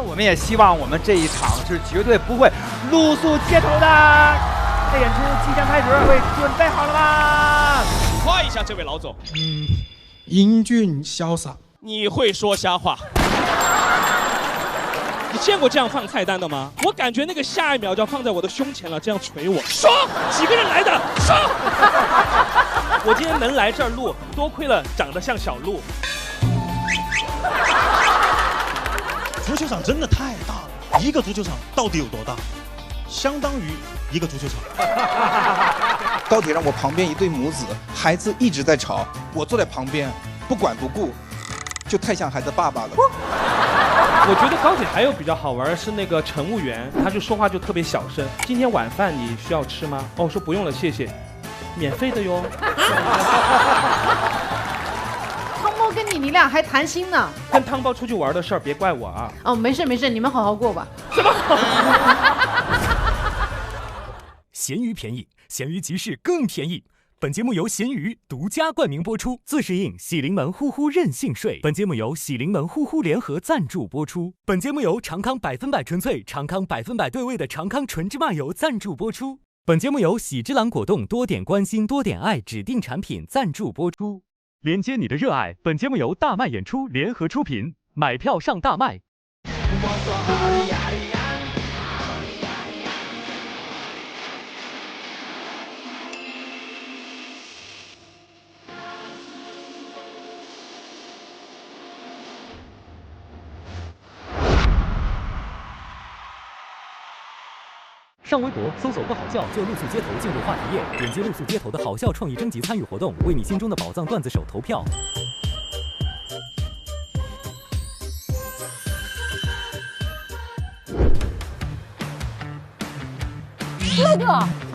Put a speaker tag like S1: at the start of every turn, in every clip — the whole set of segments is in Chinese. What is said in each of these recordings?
S1: 我们也希望我们这一场是绝对不会露宿街头的。这演出即将开始，各位准备好了吗？
S2: 夸一下这位老总。
S3: 英俊潇洒。
S2: 你会说瞎话？你见过这样放菜单的吗？我感觉那个下一秒就要放在我的胸前了，这样捶我。说几个人来的？说。我今天能来这儿录，多亏了长得像小鹿。
S4: 足球场真的太大了，一个足球场到底有多大？相当于一个足球场。
S5: 高铁上我旁边一对母子，孩子一直在吵，我坐在旁边不管不顾，就太像孩子爸爸了。
S6: 我觉得高铁还有比较好玩的是那个乘务员，他就说话就特别小声。今天晚饭你需要吃吗？哦，说不用了，谢谢，免费的哟。
S7: 汤包跟你俩还谈心呢？
S6: 跟汤包出去玩的事儿别怪我啊。
S7: 哦，没事没事，你们好好过吧。
S6: 什么好？
S8: 闲鱼便宜，闲鱼集市更便宜。本节目由闲鱼独家冠名播出，自适应喜临门呼呼任性税。本节目由喜临门呼呼联合赞助播出。本节目由长康100%纯粹、长康100%对味的长康纯芝麻油赞助播出。本节目由喜之郎果冻多点关心多点爱指定产品赞助播出。连接你的热爱。本节目由大麦演出联合出品，买票上大麦。上微博搜索不好笑就露宿街头进入话题页，点击露宿街头的好笑创意征集参与活动，为你心中的宝藏段子手投票。
S9: 哥哥，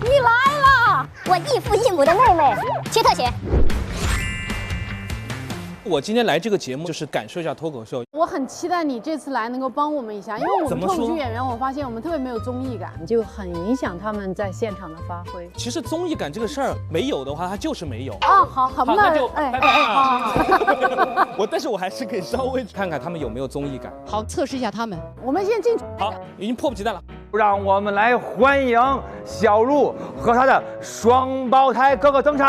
S9: 你来了！我异父异母的妹妹，切特写。
S2: 我今天来这个节目就是感受一下脱口秀。
S7: 我很期待你这次来能够帮我们一下，因为我们脱口秀演员，我发现我们特别没有综艺感，就很影响他们在现场的发挥。
S2: 其实综艺感这个事儿没有的话，它就是没有。
S7: 啊，好，
S2: 那就
S7: 拜拜。
S2: 但是我还是可以稍微看看他们有没有综艺感。
S7: 好，测试一下他们。我们先进。
S2: 好，已经迫不及待了。
S1: 让我们来欢迎小鹿和他的双胞胎哥哥登场。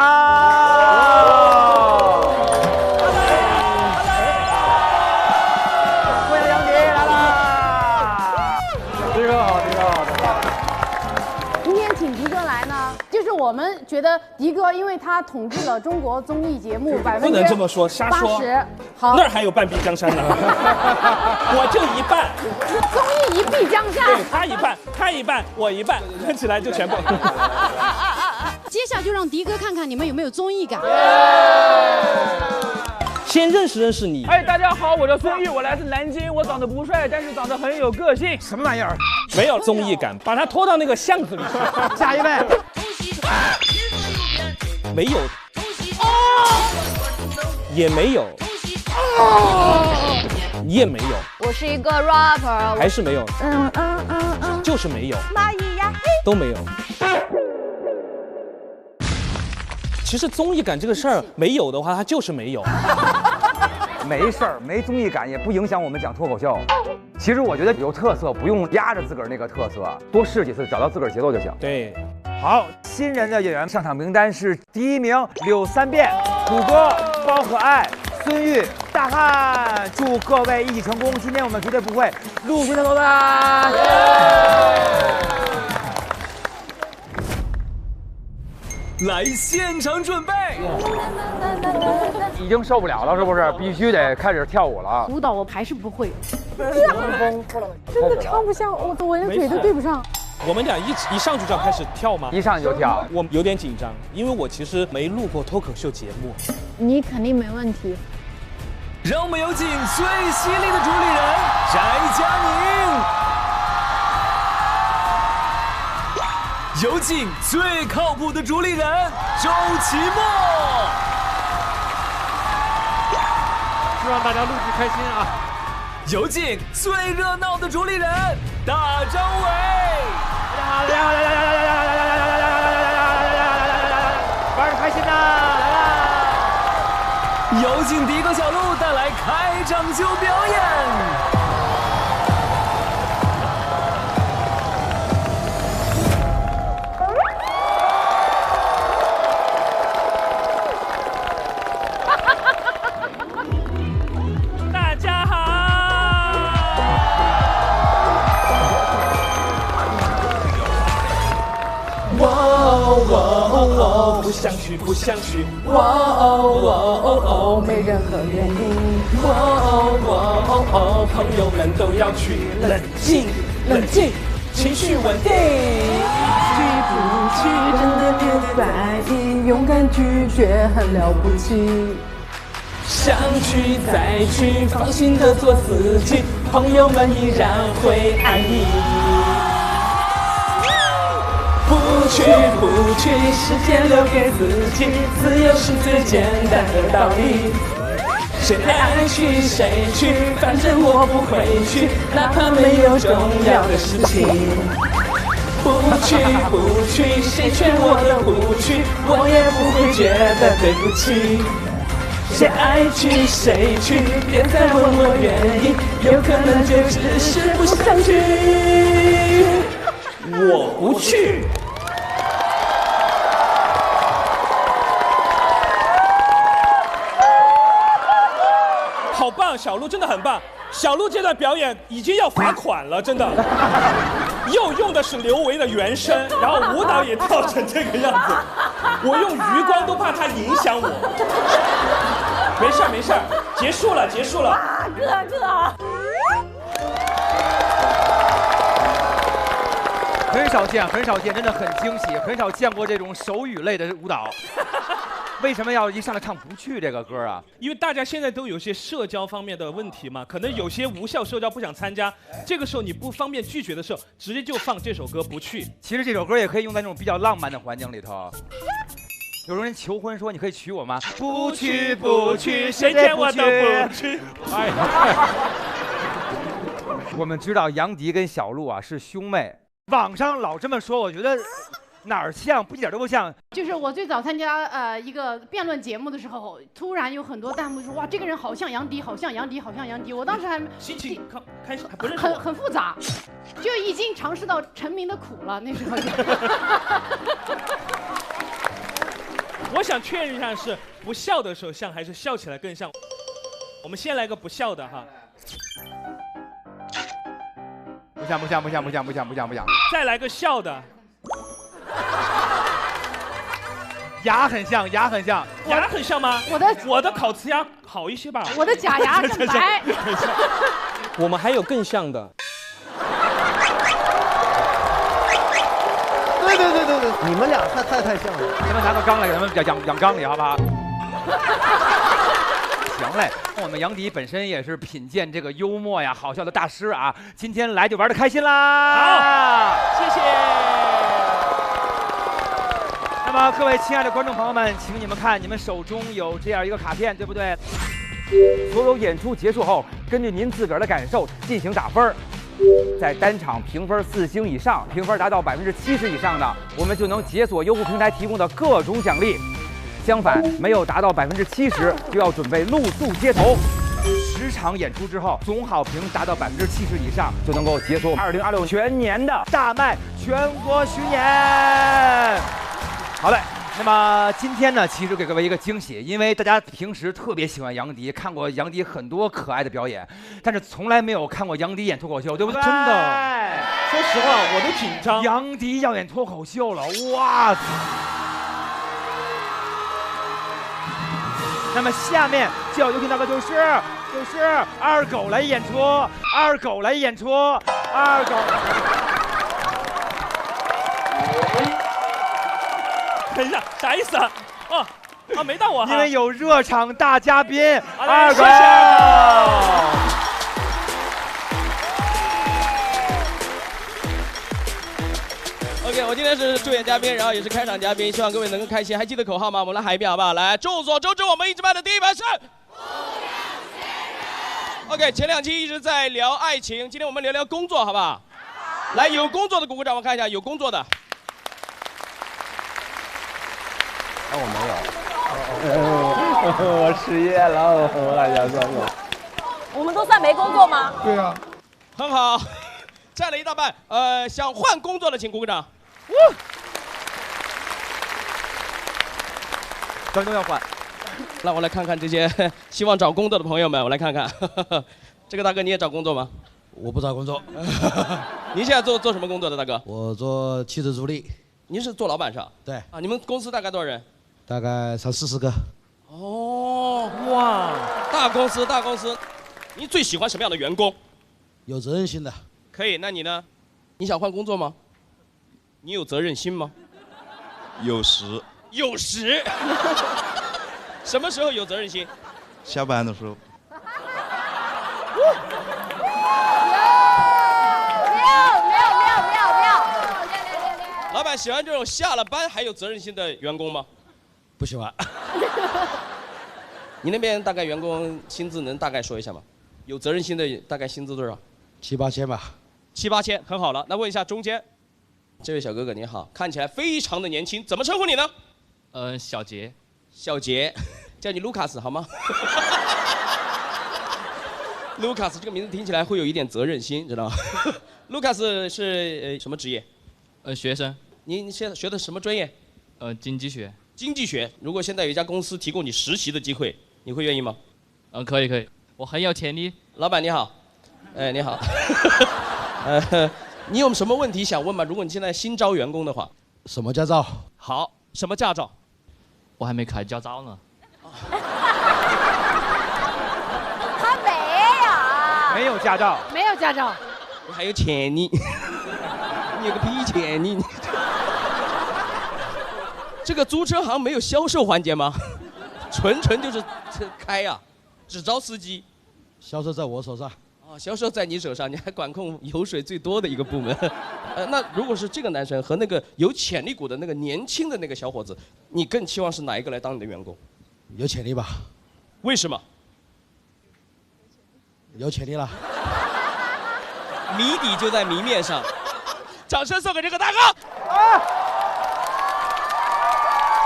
S7: 我们觉得迪哥，因为他统治了中国综艺节目80%，
S2: 不能这么说，瞎说。
S7: 好，
S2: 那儿还有半壁江山呢，我就一半。
S7: 综艺一壁江山，
S2: 对他一半，他一半，我一半，合起来就全部。
S7: 接下来就让迪哥看看你们有没有综艺感。
S2: 先认识认识你。
S1: 大家好，我叫孙玉，我来自南京，我长得不帅，但是长得很有个性。什么玩意儿？
S2: 没有综艺感，把他拖到那个巷子里去。
S1: 下一位。
S2: 没有，也没有，你也没有。
S9: 我是一个 rapper，
S2: 还是没有。就是没有。
S9: 蚂蚁呀，
S2: 都没有。其实综艺感这个事儿没有的话，它就是没有。
S1: 没事儿，没综艺感也不影响我们讲脱口秀。其实我觉得有特色，不用压着自个儿那个特色，多试几次，找到自个儿节奏就行。
S2: 对。
S1: 好，新人的演员上场名单是：第1名柳三变，谷歌、包可爱、孙玉、大汉。祝各位一起成功！今天我们绝对不会露宿街头的。
S8: 来现场准备。
S1: 已经受不了了，是不是？必须得开始跳舞了。
S7: 舞蹈我还是不会，
S1: 真
S7: 的唱不下，我连腿都对不上。
S2: 我们俩一上去就要开始跳吗？
S1: 一上去就跳。
S2: 我有点紧张，因为我其实没录过脱口秀节目。
S7: 你肯定没问题。
S8: 让我们有请最犀利的主理人翟佳宁，有请最靠谱的主理人周奇墨。
S6: 希望大家录制开心啊！
S8: 有请最热闹的主理人大张伟。
S1: 玩的开心呐！来啦！
S8: 有请迪哥小鹿带来开场秀表演。
S2: 想去不想去，哇哦哇哦哦，
S7: 没任何原因，
S2: 哇哦哇哦哦，朋友们都要去冷静冷静，情绪稳定。
S7: 去不去真的别在意，勇敢拒绝很了不起。
S2: 想去再去，放心的做自己，朋友们依然会爱你。不去不去，时间留给自己，自由是最简单的道理。谁爱去谁去，反正我不会去，哪怕没有重要的事情。不去不去，谁劝我都不去，我也不会觉得对不起。谁爱去谁去，别再问我原因，有可能就只是不想去。我不去。好棒，小鹿真的很棒。小鹿这段表演已经要罚款了，真的。又用的是刘维的原声，然后舞蹈也跳成这个样子，我用余光都怕它影响我。没事没事，结束了结束了。
S7: 哥哥。
S1: 很少见，真的很惊喜，很少见过这种手语类的舞蹈。为什么要一上来唱不去这个歌啊？
S2: 因为大家现在都有些社交方面的问题嘛，可能有些无效社交不想参加，这个时候你不方便拒绝的时候，直接就放这首歌不去。
S1: 其实这首歌也可以用在那种比较浪漫的环境里头。有人求婚说：“你可以娶我吗？”不去不去，谁见我都不去。哎，我们知道杨迪跟小鹿啊是兄妹，网上老这么说，我觉得哪儿像，一点都不像。
S7: 就是我最早参加一个辩论节目的时候，突然有很多弹幕说：“哇，这个人好像杨迪，好像杨迪，好像杨迪。”我当时还
S2: 心情开始还不认识
S7: 很复杂，就已经尝试到成名的苦了。那时候就。
S2: 我想确认一下，是不笑的时候像，还是笑起来更像？我们先来个不笑的哈。
S1: 不像。
S2: 再来个笑的。
S1: 牙很像，
S2: 牙很像吗？我的烤瓷牙好一些吧？
S7: 我的假牙更白。
S6: 我们还有更像的。
S10: 对，你们俩太像了。
S1: 咱们拿个缸来给他们养缸里，好不好？行嘞，我们杨迪本身也是品鉴这个幽默呀、好笑的大师啊，今天来就玩得开心啦！
S2: 好，谢谢。
S1: 那么各位亲爱的观众朋友们，请你们看，你们手中有这样一个卡片，对不对？所有演出结束后，根据您自个儿的感受进行打分。在单场评分4星以上，评分达到70%以上的，我们就能解锁优酷平台提供的各种奖励。相反，没有达到70%，就要准备露宿街头。10场演出之后，总好评达到70%以上，就能够解锁2026全年的大麦全国巡演。好嘞。那么今天呢，其实给各位一个惊喜，因为大家平时特别喜欢杨迪，看过杨迪很多可爱的表演，但是从来没有看过杨迪演脱口秀，对不对？
S2: 真的，说实话我都紧张。
S1: 杨迪要演脱口秀了，哇！那么下面就要有请到的就是二狗来演出，二狗。
S2: 等一下，啥意思啊？没到我哈。
S1: 因为有热场大嘉宾二狗。
S11: OK， 我今天是助演嘉宾，然后也是开场嘉宾，希望各位能够开心。还记得口号吗？我们来喊一遍好不好？来，众所周知，我们一直班的第一班是。OK， 前2期一直在聊爱情，今天我们聊聊工作，好不好？来，有工作的鼓鼓掌，我看一下，有工作的。
S10: 我没有，我失业了，
S12: 我们都算没工作吗？
S10: 对啊，
S11: 很好，占了一大半。想换工作的请鼓鼓掌。
S1: 张东要换。
S11: 让我来看看这些希望找工作的朋友们，我来看看。这个大哥你也找工作吗？
S13: 我不找工作。
S11: 您现在做什么工作的，大哥？
S13: 我做汽车助理。
S11: 您是做老板是吧？
S13: 对。
S11: 你们公司大概多少人
S13: 大概30-40个。
S11: 哦，哇，大公司大公司，您最喜欢什么样的员工？
S13: 有责任心的。
S11: 可以，那你呢？你想换工作吗？你有责任心吗？
S4: 有时
S11: 有时。什么时候有责任心？
S4: 下班的时候。
S11: 老板喜欢这种下了班还有责任心的员工吗？
S13: 不喜欢。
S11: 你那边大概员工薪资能大概说一下吗？有责任心的大概薪资多少
S13: ？7-8千吧。
S11: 7-8千，很好了。那问一下中间，这位小哥哥你好，看起来非常的年轻，怎么称呼你呢？
S14: 小杰。
S11: 小杰，叫你卢卡斯好吗？卢卡斯这个名字听起来会有一点责任心，知道吗？卢卡斯是什么职业？
S14: 学生。
S11: 您现在学的什么专业？
S14: 经济学。
S11: 经济学。如果现在有一家公司提供你实习的机会，你会愿意吗？
S14: 可以，我很有潜力。
S11: 老板你好，哎你好，你有什么问题想问吗？如果你现在新招员工的话。
S13: 什么驾照？
S11: 好，什么驾照？
S14: 我还没开驾照呢。
S9: 他没有。
S1: 没有驾照。
S7: 没有驾照。
S11: 你还有潜力？你有个屁潜力！这个租车行没有销售环节吗？纯就是开呀，只招司机。
S13: 销售在我手上。
S11: 销售在你手上，你还管控油水最多的一个部门。那如果是这个男生和那个有潜力股的那个年轻的那个小伙子，你更期望是哪一个来当你的员工？
S13: 有潜力吧？
S11: 为什么？
S13: 有潜力了。
S11: 谜底就在谜面上。掌声送给这个大哥。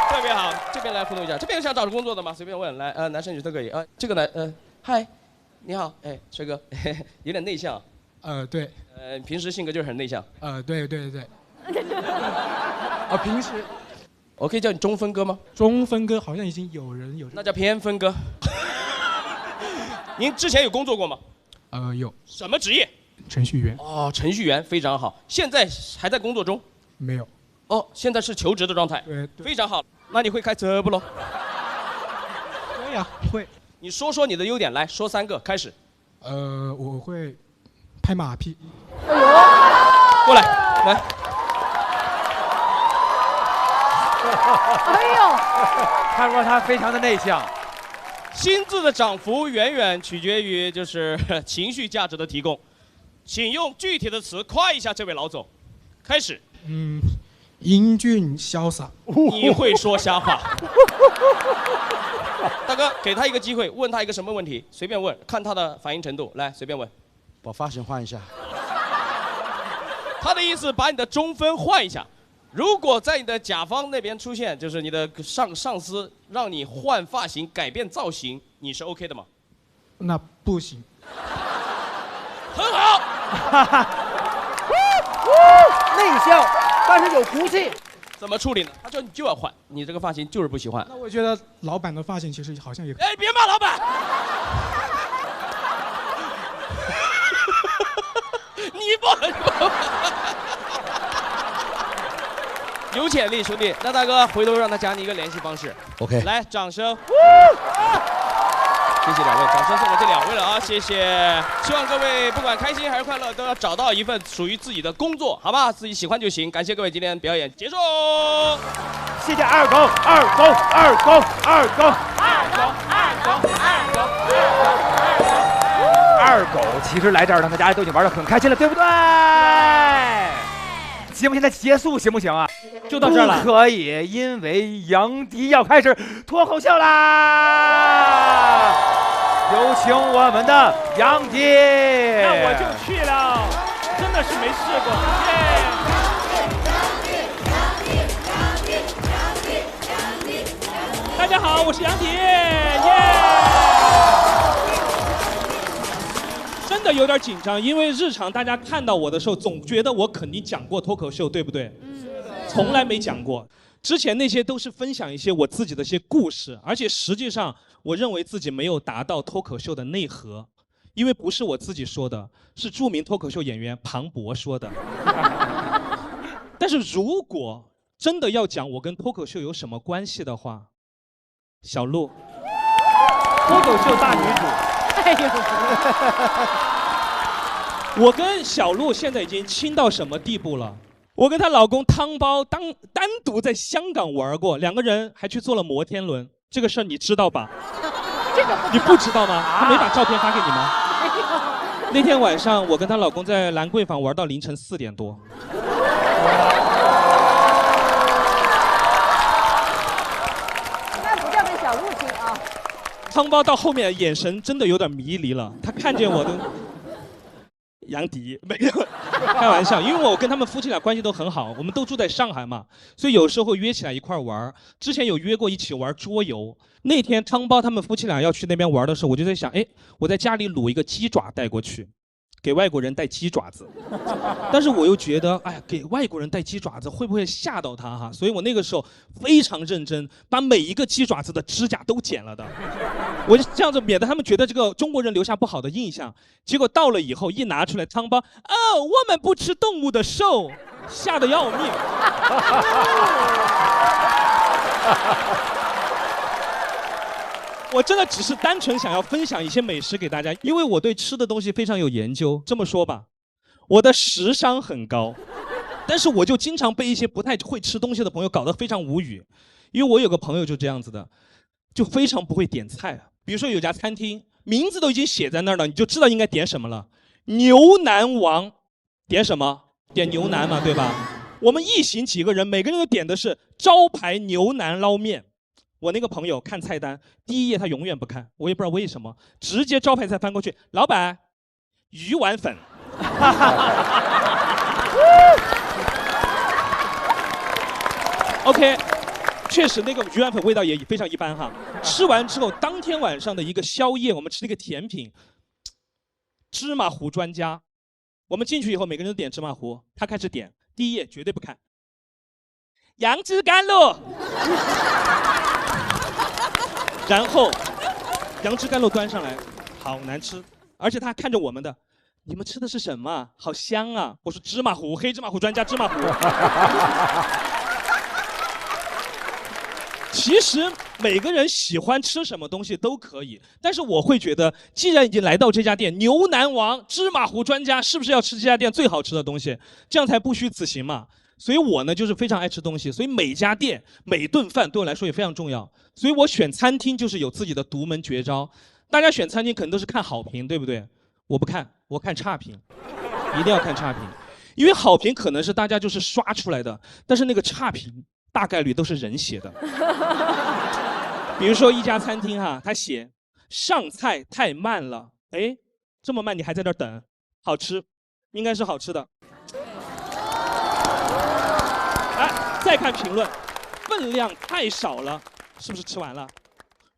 S11: 特别好，这边来互动一下。这边有想找工作的吗？随便问，来，男生女生都可以。这个嗨，你好，哎，帅哥，有点内向。
S3: 对。
S11: 平时性格就是很内向。
S3: 对。平时。
S11: 我可以叫你中分哥吗？
S3: 中分哥好像已经有人有。
S11: 那叫偏分哥。您之前有工作过吗？
S3: 有。
S11: 什么职业？
S3: 程序员。
S11: 程序员非常好。现在还在工作中？
S3: 没有。
S11: 现在是求职的状态。
S3: 对。
S11: 非常好。那你会开车不喽？
S3: 会呀，会。
S11: 你说说你的优点，来说3个，开始。
S3: 我会拍马屁。
S11: 哎呦，过来，来。
S7: 哎呦，
S1: 他说他非常的内向。
S11: 薪资的涨幅远远取决于就是情绪价值的提供，请用具体的词夸一下这位老总。开始。
S3: 英俊潇洒。
S11: 你会说瞎话。大哥，给他一个机会，问他一个什么问题，随便问，看他的反应程度。来，随便问。
S13: 把发型换一下。
S11: 他的意思，把你的中分换一下。如果在你的甲方那边出现，就是你的上司让你换发型、改变造型，你是 OK 的吗？
S3: 那不行。
S11: 很好。
S1: 内向，但是有骨气。
S11: 怎么处理呢？他说你就要换，你这个发型就是不喜欢。
S3: 那我觉得老板的发型其实好像也……
S11: 哎，别骂老板！你不。有潜力，兄弟。那大哥，回头让他加你一个联系方式。
S13: OK。
S11: 来，掌声。谢谢2位，掌声送给这2位了啊！谢谢。希望各位不管开心还是快乐，都要找到一份属于自己的工作，好吧？自己喜欢就行。感谢各位今天表演结束。
S1: 谢谢二狗。二狗其实来这儿呢，大家都已经玩得很开心了，对不对？节目现在结束行不行啊？
S6: 就到这儿了。
S1: 不可以，因为杨迪要开始脱口秀啦！有请我们的杨迪。
S6: 那我就去了，真的是没试过。大家好，我是杨迪，真的有点紧张，因为日常大家看到我的时候，总觉得我肯定讲过脱口秀，对不对？从来没讲过。之前那些都是分享一些我自己的一些故事，而且实际上我认为自己没有达到脱口秀的内核，因为不是我自己说的，是著名脱口秀演员庞博说的。但是如果真的要讲我跟脱口秀有什么关系的话，小鹿，脱口秀大女主。
S7: 哎呦，
S6: 我跟小鹿现在已经亲到什么地步了？我跟她老公汤包单独在香港玩过，2个人还去坐了摩天轮。这个事儿你知道吧？
S7: 这个
S6: 你不知道吗？他没把照片发给你吗？那天晚上我跟她老公在兰桂坊玩到凌晨4点多。
S12: 那不叫给小鹿听啊。
S6: 汤包到后面眼神真的有点迷离了，他看见我的杨迪没有开玩笑，因为我跟他们夫妻俩关系都很好，我们都住在上海嘛，所以有时候会约起来一块玩。之前有约过一起玩桌游，那天汤包他们夫妻俩要去那边玩的时候，我就在想，哎，我在家里卤一个鸡爪带过去，给外国人带鸡爪子。但是我又觉得，哎呀，给外国人带鸡爪子会不会吓到他哈？所以我那个时候非常认真，把每一个鸡爪子的指甲都剪了的。我就这样子，免得他们觉得这个中国人留下不好的印象。结果到了以后，一拿出来汤包，哦，我们不吃动物的肉，吓得要命。我真的只是单纯想要分享一些美食给大家，因为我对吃的东西非常有研究。这么说吧，我的食商很高，但是我就经常被一些不太会吃东西的朋友搞得非常无语。因为我有个朋友就这样子的，就非常不会点菜。比如说有家餐厅，名字都已经写在那儿了，你就知道应该点什么了。牛腩王，点什么？点牛腩嘛，对吧？我们一行几个人，每个人都点的是招牌牛腩捞面。我那个朋友看菜单，第一页他永远不看，我也不知道为什么，直接招牌菜翻过去，老板，鱼丸粉。OK， 确实那个鱼丸粉味道也非常一般哈。吃完之后，当天晚上的一个宵夜，我们吃了一个甜品，芝麻糊专家。我们进去以后，每个人都点芝麻糊，他开始点，第一页绝对不看，杨枝甘露。然后，杨枝甘露端上来，好难吃，而且他看着我们的，你们吃的是什么？好香啊！我说芝麻糊，黑芝麻糊专家芝麻糊。其实每个人喜欢吃什么东西都可以，但是我会觉得，既然已经来到这家店，牛腩王、芝麻糊专家，是不是要吃这家店最好吃的东西？这样才不虚此行嘛。所以我呢，就是非常爱吃东西，所以每家店、每顿饭对我来说也非常重要。所以我选餐厅就是有自己的独门绝招。大家选餐厅可能都是看好评，对不对？我不看，我看差评，一定要看差评，因为好评可能是大家就是刷出来的，但是那个差评大概率都是人写的。比如说一家餐厅哈，他写上菜太慢了，哎，这么慢你还在这儿等，好吃，应该是好吃的。来，再看评论，分量太少了，是不是吃完了？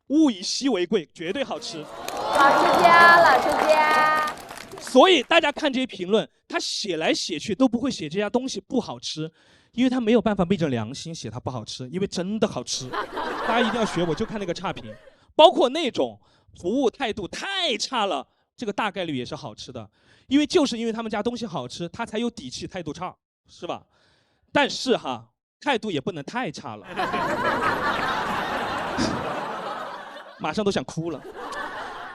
S6: 物以稀为贵，绝对好吃。
S12: 老吃家，老吃家。
S6: 所以大家看这些评论，他写来写去都不会写这家东西不好吃，因为他没有办法昧着良心写它不好吃，因为真的好吃。大家一定要学我，就看那个差评，包括那种服务态度太差了，这个大概率也是好吃的，因为就是因为他们家东西好吃，他才有底气态度差，是吧？但是哈，态度也不能太差了。马上都想哭了。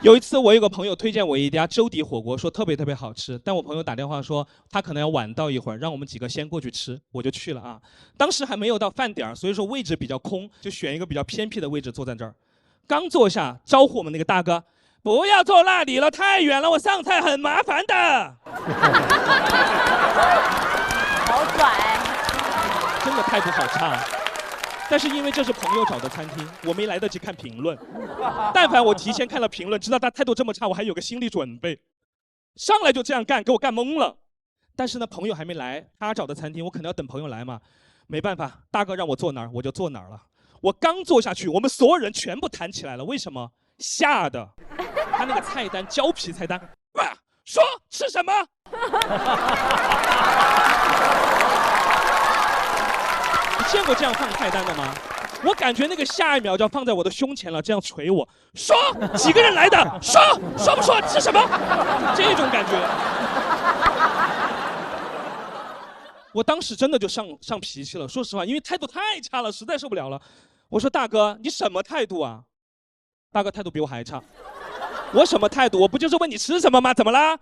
S6: 有一次我有个朋友推荐我一家粥底火锅，说特别特别好吃，但我朋友打电话说他可能要晚到一会儿，让我们几个先过去吃，我就去了啊。当时还没有到饭点儿，所以说位置比较空，就选一个比较偏僻的位置坐在这儿。刚坐下，招呼我们那个大哥，不要坐那里了，太远了，我上菜很麻烦的。
S12: 好拽，
S6: 真的态度好差。但是因为这是朋友找的餐厅，我没来得及看评论。但凡我提前看了评论，知道他态度这么差，我还有个心理准备。上来就这样干，给我干懵了。但是呢，朋友还没来，他找的餐厅，我肯定要等朋友来嘛。没办法，大哥让我坐哪儿，我就坐哪儿了。我刚坐下去，我们所有人全部弹起来了。为什么？吓的。他那个菜单，胶皮菜单，说吃什么？你见过这样放菜单的吗？我感觉那个下一秒就要放在我的胸前了，这样捶我，说几个人来的，说不说吃什么？这种感觉，我当时真的就上脾气了。说实话，因为态度太差了，实在受不了了。我说大哥，你什么态度啊？大哥态度比我还差。我什么态度？我不就是问你吃什么吗？怎么啦？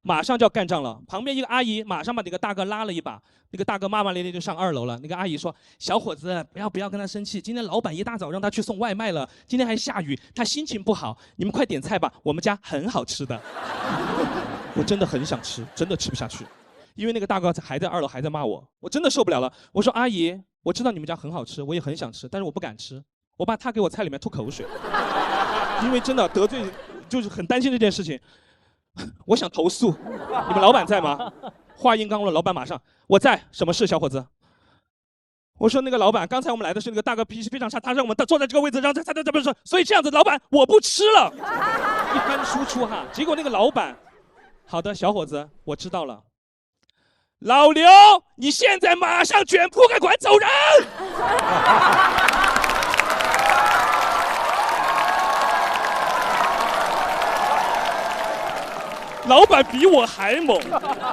S6: 马上就要干仗了。旁边一个阿姨马上把那个大哥拉了一把，那个大哥骂骂咧咧就上2楼了。那个阿姨说：“小伙子，不要跟他生气，今天老板一大早让他去送外卖了，今天还下雨，他心情不好，你们快点菜吧，我们家很好吃的。”我真的很想吃，真的吃不下去，因为那个大哥还在2楼还在骂我，我真的受不了了。我说：“阿姨，我知道你们家很好吃，我也很想吃，但是我不敢吃，我怕他给我菜里面吐口水，因为真的得罪，就是很担心这件事情。我想投诉，你们老板在吗？”话音刚落，老板马上：“我在，什么事，小伙子？”我说：“那个老板，刚才我们来的是那个大哥脾气非常差，他让我们坐在这个位置，让他怎么说？所以这样子，老板我不吃了。”一番输出哈，结果那个老板，好的，小伙子，我知道了。老刘，你现在马上卷铺盖馆走人！老板比我还猛，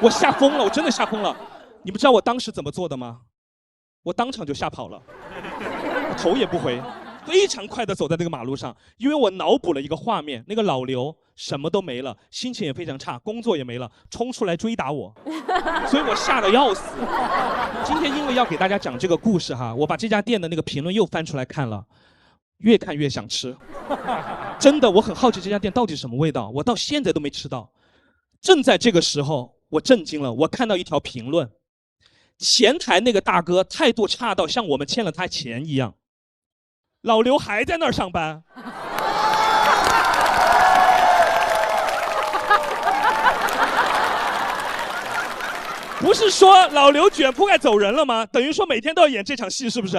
S6: 我吓疯了，我真的吓疯了。你们知道我当时怎么做的吗？我当场就吓跑了，我头也不回，非常快地走在那个马路上，因为我脑补了一个画面，那个老刘什么都没了，心情也非常差，工作也没了，冲出来追打我，所以我吓得要死。今天因为要给大家讲这个故事哈，我把这家店的那个评论又翻出来看了，越看越想吃。真的，我很好奇这家店到底什么味道，我到现在都没吃到。正在这个时候，我震惊了，我看到一条评论，前台那个大哥态度差到像我们欠了他钱一样，老刘还在那儿上班。不是说老刘卷铺盖走人了吗？等于说每天都要演这场戏，是不是？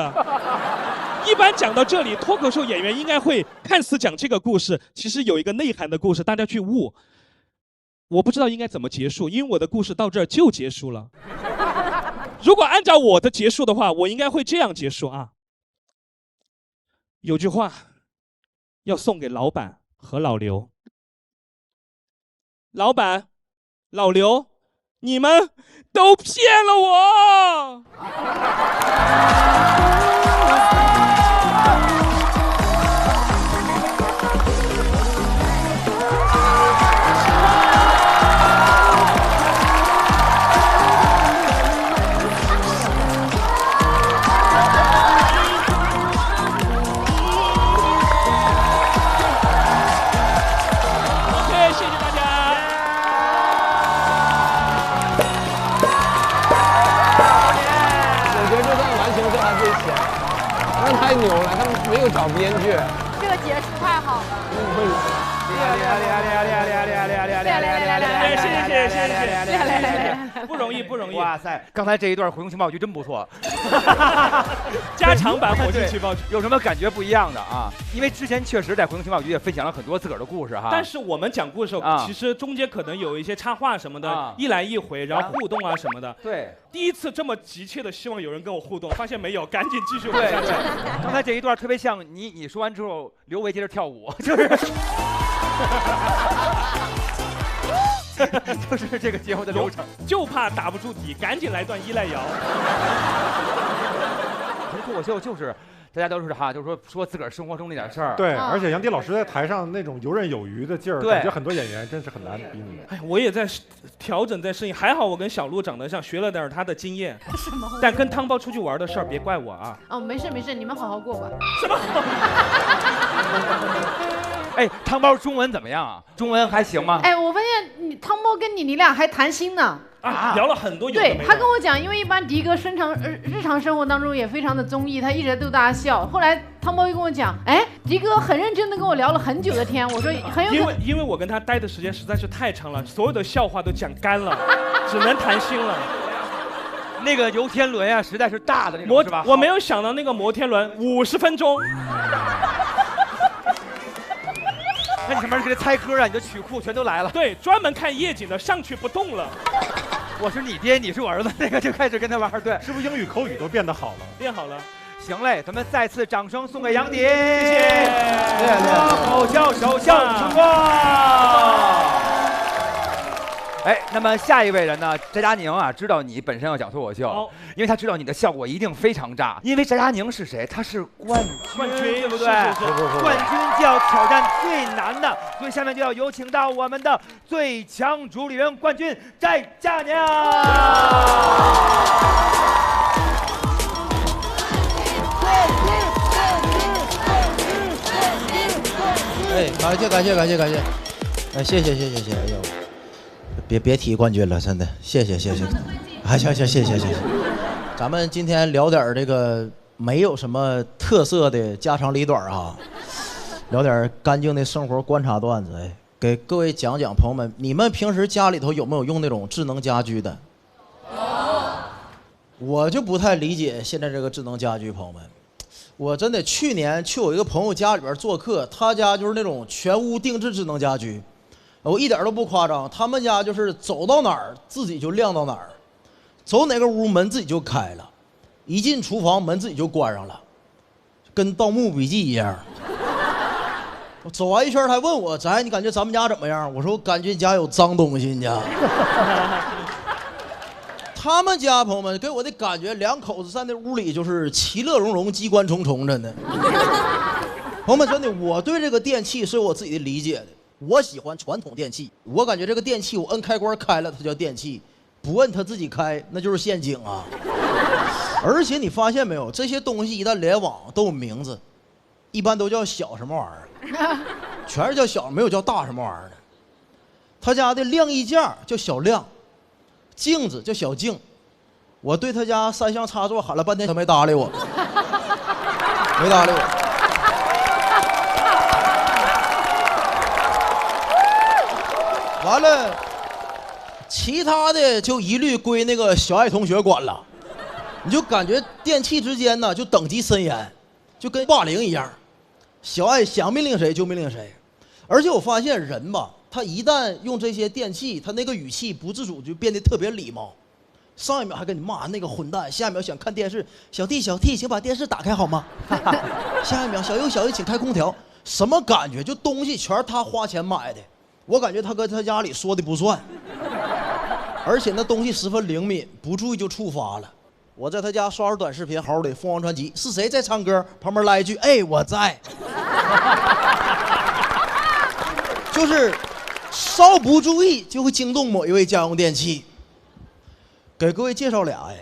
S6: 一般讲到这里，脱口秀演员应该会看似讲这个故事，其实有一个内涵的故事，大家去悟。我不知道应该怎么结束，因为我的故事到这儿就结束了。如果按照我的结束的话，我应该会这样结束啊。有句话要送给老板和老刘。老板，老刘，你们都骗了我。
S10: 太牛了，他们没有找编剧。
S7: 这个结束太好了。
S6: 不容易，不容易。
S1: 哇塞，刚才这一段火星情报局真不错，
S6: 加长版火星情报局
S1: 有什么感觉不一样的啊？因为之前确实在火星情报局也分享了很多自个儿的故事哈。
S6: 但是我们讲故事的时候，其实中间可能有一些插话什么的，一来一回，然后互动啊什么的。
S1: 对，
S6: 第一次这么急切的希望有人跟我互动，发现没有，赶紧继续往下讲。
S1: 刚才这一段特别像你说完之后，刘维接着跳舞，就是就是这个节目的流程，
S6: 就怕打不住底，赶紧来段依赖摇。
S1: 脱口秀就是大家都是哈，就是说自个儿生活中那点事儿。
S15: 对，而且杨迪老师在台上那种游刃有余的劲儿，感觉很多演员真是很难比拟。
S6: 哎，我也在调整，在适应。还好我跟小鹿长得像，学了点他的经验。什么？但跟汤包出去玩的事儿，别怪我啊。
S7: 哦，没事没事，你们好好过吧。
S6: 什么？
S1: 哎，汤包中文怎么样啊？中文还行吗？
S7: 哎，我发现汤包跟你俩还谈心呢。
S6: 啊，聊了很多有的
S7: 对，
S6: 没的。
S7: 他跟我讲，因为一般迪哥日常生活当中也非常的综艺，他一直在逗大家笑。后来汤包又跟我讲，哎，迪哥很认真的跟我聊了很久的天。我说很有可能，
S6: 因为我跟他待的时间实在是太长了，所有的笑话都讲干了，只能谈心了。
S1: 那个游天轮啊，实在是大的那种，是吧？
S6: 我没有想到那个摩天轮50分钟。
S1: 那你上面给他猜歌啊，你的曲库全都来了。
S6: 对，专门看夜景的，上去不动了。
S1: 我是你爹，你是我儿子，那个就开始跟他玩。对，
S15: 是不是英语口语都变得好了？
S6: 变好了。
S1: 行嘞，咱们再次掌声送给杨迪，谢
S6: 谢。
S1: 脱口秀首秀成功。哎，那么下一位人呢？翟佳宁啊，知道你本身要讲脱口秀，因为他知道你的效果一定非常炸。因为翟佳宁是谁？他是冠军，对不对？冠军就要挑战最难的，所以下面就要有请到我们的最强主理人冠军翟佳宁。
S13: 哎，感谢，哎，谢谢，哎呦，别提冠军了，真的，谢谢，哎，行，谢谢，咱们今天聊点这个没有什么特色的家长里短啊，聊点干净的生活观察段子，哎，给各位讲讲，朋友们，你们平时家里头有没有用那种智能家居的？我就不太理解现在这个智能家居，朋友们。我真的去年去我一个朋友家里边做客，他家就是那种全屋定制智能家居，我一点都不夸张，他们家就是走到哪儿自己就亮到哪儿，走哪个屋门自己就开了，一进厨房门自己就关上了，跟《盗墓笔记》一样。我走完一圈，他还问我：“你感觉咱们家怎么样？”我说：“我感觉你家有脏东西，你家。”他们家朋友们给我的感觉，两口子在那屋里就是其乐融融、机关重重，真的。朋友们，真的，我对这个电器是有我自己的理解的。我喜欢传统电器，我感觉这个电器我摁开关开了，它叫电器；不摁它自己开，那就是陷阱啊。而且你发现没有，这些东西一旦联网都有名字，一般都叫小什么玩意儿，全是叫小，没有叫大什么玩意儿的。他家的晾衣架叫小晾。镜子叫小镜，我对他家三项插座喊了半天，他没搭理我，没搭理我。完了，其他的就一律归那个小爱同学管了。你就感觉电器之间呢，就等级森严，就跟霸凌一样。小爱想命令谁就命令谁，而且我发现人吧。他一旦用这些电器，他那个语气不自主就变得特别礼貌。上一秒还跟你骂那个混蛋，下一秒想看电视，小弟请把电视打开好吗？下一秒小优请开空调，什么感觉？就东西全是他花钱买的，我感觉他搁他家里说的不算，而且那东西十分灵敏，不注意就触发了。我在他家刷着短视频，好好的凤凰传奇，是谁在唱歌？旁边来一句：“哎，我在。”就是稍不注意就会惊动某一位家用电器。给各位介绍俩，哎，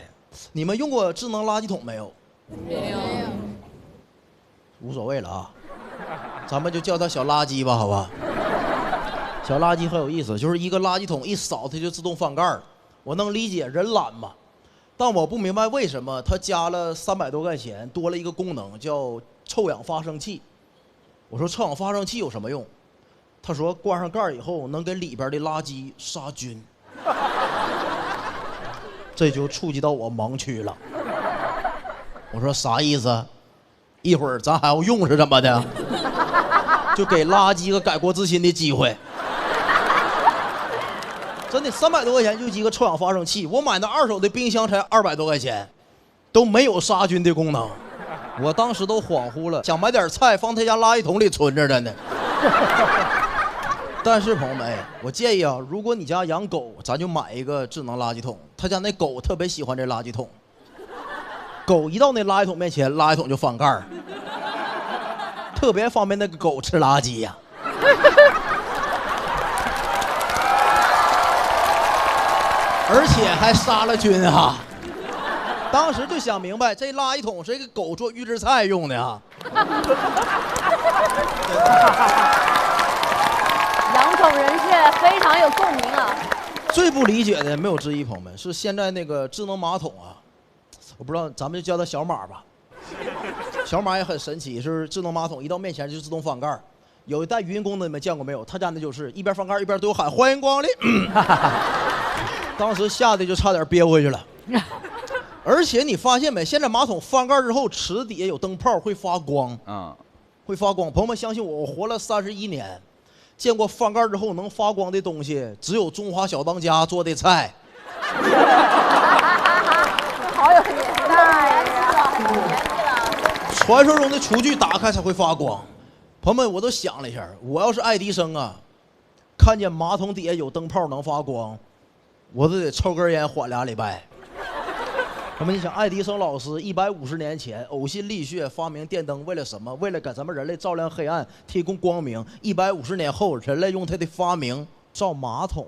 S13: 你们用过智能垃圾桶没有？没有。无所谓了啊，咱们就叫它小垃圾吧，好吧？小垃圾很有意思，就是一个垃圾桶一扫它就自动翻盖儿。我能理解人懒嘛，但我不明白为什么它加了300多块钱，多了一个功能叫臭氧发生器。我说臭氧发生器有什么用？他说关上盖以后能给里边的垃圾杀菌，这就触及到我盲区了。我说啥意思？一会儿咱还要用是怎么的？就给垃圾个改过自新的机会。真的300多块钱就一个臭氧发生器，我买那二手的冰箱才200多块钱，都没有杀菌的功能。我当时都恍惚了，想买点菜放他家垃圾桶里存着的呢。但是朋友们，我建议啊，如果你家养狗，咱就买一个智能垃圾桶。他家那狗特别喜欢这垃圾桶，狗一到那垃圾桶面前，垃圾桶就翻盖儿，特别方便那个狗吃垃圾呀。而且还杀了菌啊！当时就想明白，这垃圾桶是给狗做预制菜用的啊。
S12: 养宠人士非常有共鸣啊！
S13: 最不理解的没有之一，朋友们，是现在那个智能马桶啊，我不知道，咱们就叫它小马吧。小马也很神奇，是智能马桶一到面前就自动翻盖，有一带语音功能，你们见过没有？他家那就是一边翻盖一边对我喊欢迎光临。当时吓得就差点憋回去了。而且你发现没？现在马桶翻盖之后，池底下有灯泡会发光啊，会发光。朋友们相信我，我活了31年。见过翻盖之后能发光的东西，只有中华小当家做的菜。
S12: 好有年代呀！年纪了。
S13: 传说中的厨具打开才会发光。朋友们，我都想了一下，我要是爱迪生啊，看见马桶底下有灯泡能发光，我都得抽根烟缓2礼拜。那么你想，爱迪生老师150年前呕心沥血发明电灯，为了什么？为了给咱们人类照亮黑暗，提供光明。150年后，人类用他的发明造马桶。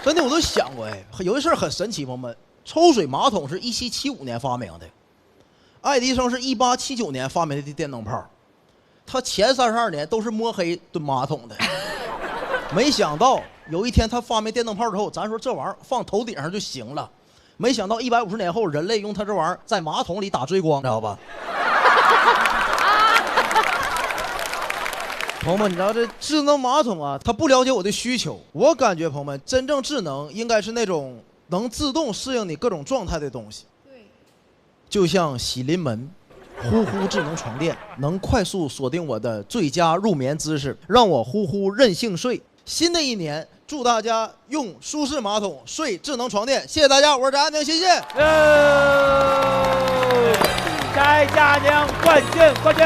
S13: 真的，我都想过，有一事儿很神奇，朋友们，抽水马桶是1775年发明的，爱迪生是1879年发明的电灯泡。他前32年都是摸黑蹲马桶的，没想到有一天他发明电灯泡之后，咱说这玩意儿放头顶上就行了，没想到150年后人类用他这玩意儿在马桶里打追光，知道吧？朋友们，你知道这智能马桶啊，它不了解我的需求。我感觉朋友们，真正智能应该是那种能自动适应你各种状态的东西，对，就像洗临门。呼呼智能床垫能快速锁定我的最佳入眠姿势，让我呼呼任性睡。新的一年，祝大家用舒适马桶睡智能床垫。谢谢大家，我是翟佳宁，谢谢。
S1: 翟佳宁冠军，冠军！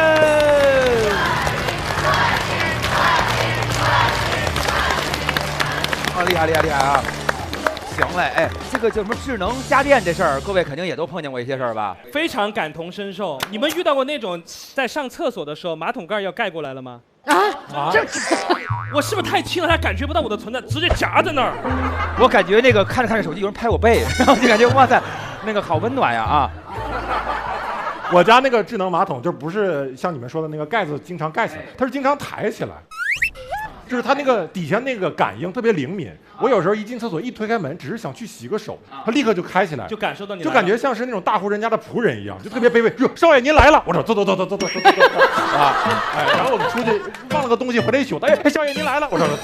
S1: 啊，厉害厉害厉害啊！行嘞，哎，这个叫什么智能家电这事儿，各位肯定也都碰见过一些事儿吧？
S6: 非常感同身受。你们遇到过那种在上厕所的时候马桶盖要盖过来了吗？这我是不是太轻了？他感觉不到我的存在，直接夹在那儿。
S1: 我感觉那个看着看着手机，有人拍我背，然后就感觉哇塞，那个好温暖呀啊！
S15: 我家那个智能马桶就不是像你们说的那个盖子经常盖起来，它是经常抬起来。就是它那个底下那个感应特别灵敏，我有时候一进厕所一推开门，只是想去洗个手，它立刻就开起来，
S6: 就感受到你，
S15: 就感觉像是那种大户人家的仆人一样，就特别卑微。哟，少爷您来了，我说走啊，哎，然后我出去忘了个东西，回来一宿，哎，少爷您来了，我说走。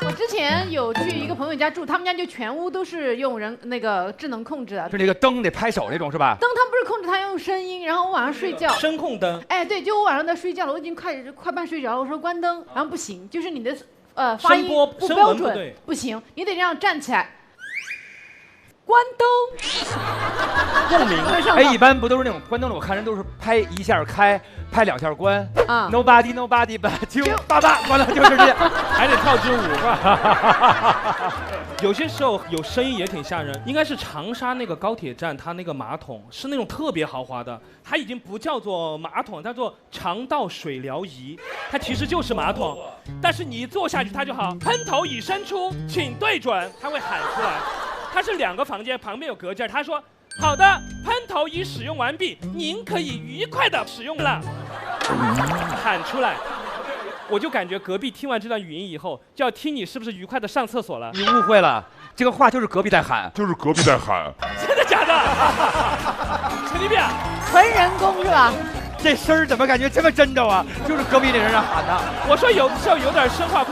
S7: 我之前有去一个朋友家住，他们家就全屋都是用那个智能控制的，
S1: 是那个灯得拍手那种是吧？
S7: 灯它不是控制，它用声音。然后我晚上睡觉，
S6: 声控灯。
S7: 哎，对，就我晚上在睡觉了，我已经快半睡着了，我说关灯，然后不行，就是你的发音不标准，不行，你得这样站起来。关灯，
S6: 共鸣。
S1: 哎，一般不都是那种关灯的？我看人都是拍一下开，拍2下关。啊 ，Nobody but you，爸爸关了就是这样，
S6: 还得跳支舞吧。有些时候有声音也挺吓人。应该是长沙那个高铁站，它那个马桶是那种特别豪华的，它已经不叫做马桶，它叫做肠道水疗仪，它其实就是马桶，但是你一坐下去它就好。喷头已伸出，请对准，它会喊出来。它是2个房间，旁边有隔间。他说：“好的，喷头已使用完毕，您可以愉快的使用了。”喊出来，我就感觉隔壁听完这段语音以后，就要听你是不是愉快的上厕所了。
S1: 你误会了，这个话就是隔壁在喊，
S6: 真的假的？神经病！
S7: 纯人工是吧？
S1: 这声儿怎么感觉这么真着啊？就是隔壁那人喊的。
S6: 我说有时候有点生化。